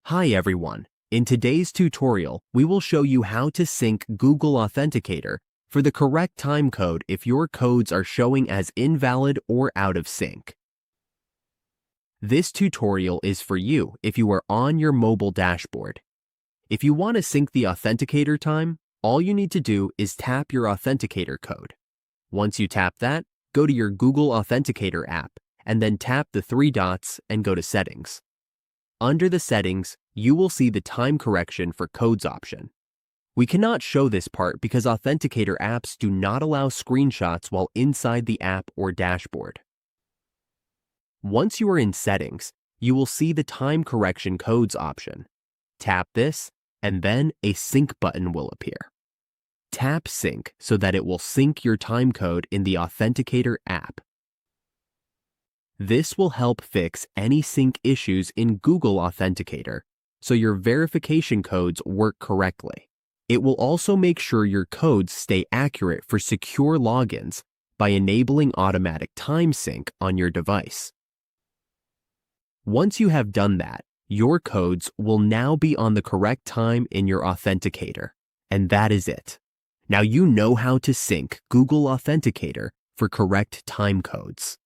Hi everyone. In today's tutorial, we will show you how to sync Google Authenticator for the correct time code if your codes are showing as invalid or out of sync. This tutorial is for you if you are on your mobile dashboard. If you want to sync the Authenticator time, all you need to do is tap your Authenticator code. Once you tap that, go to your Google Authenticator app and then tap the three dots and go to Settings. Under the Settings, you will see the Time Correction for Codes option. We cannot show this part because Authenticator apps do not allow screenshots while inside the app or dashboard. Once you are in Settings, you will see the Time Correction Codes option. Tap this, and then a Sync button will appear. Tap Sync so that it will sync your time code in the Authenticator app. This will help fix any sync issues in Google Authenticator, so your verification codes work correctly. It will also make sure your codes stay accurate for secure logins by enabling automatic time sync on your device. Once you have done that, your codes will now be on the correct time in your Authenticator, and that is it. Now you know how to sync Google Authenticator for correct time codes.